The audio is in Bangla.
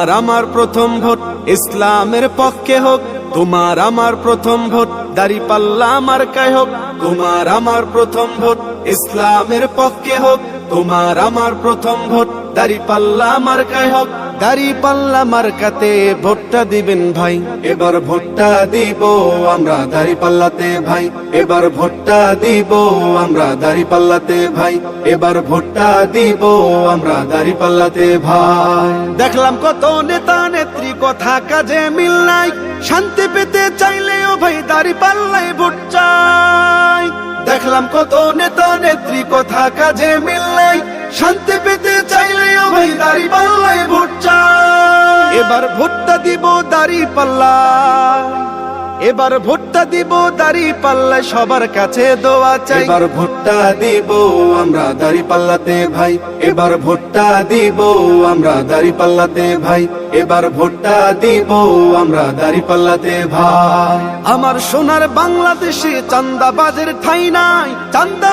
তোমার আমার প্রথম ভোট ইসলামের পক্ষে হোক, তোমার আমার প্রথম ভোট দাঁড়িপাল্লা মার্কায় হোক। তোমার আমার প্রথম ভোট ইসলামের পক্ষে হোক, তোমার আমার প্রথম ভোট দাঁড়িপাল্লা মার্কায় হোক। দাঁড়িপাল্লা মার্কাতে ভোটটা দিবেন ভাই, এবার ভোটটা দিব আমরা দাঁড়িপাল্লাতে ভাই। এবার ভোটটা দিব আমরা দাঁড়িপাল্লাতে ভাই। এবার ভোটটা দিব আমরা দাঁড়িপাল্লাতে ভাই। দেখলাম কত নেতা নেত্রী কথা কাজে মিল নাই, শান্তি পেতে চাইলেও ভাই দাঁড়িপাল্লায় ভোট চাই। দেখলাম কত নেতা নেত্রী কথা কাজে মিল নাই, শান্তি পেতে চাইলেও ভাই দাঁড়িপাল্লায় ভোট চাই। এবার ভোটটা দিব দাঁড়িপাল্লায়, এবার ভোটটা দিব দাঁড়িপাল্লায়, সবার কাছে দোয়া চাই। এবার ভোটটা দিব আমরা দাঁড়িপাল্লাতে ভাই। এবার ভোটটা দিব আমরা দাঁড়িপাল্লাতে ভাই। এবার ভোটটা দিব আমরা দাঁড়িপাল্লাতে ভাই। আমার সোনার বাংলাদেশে চাঁদাবাজের ঠাঁই নাই, চাঁদা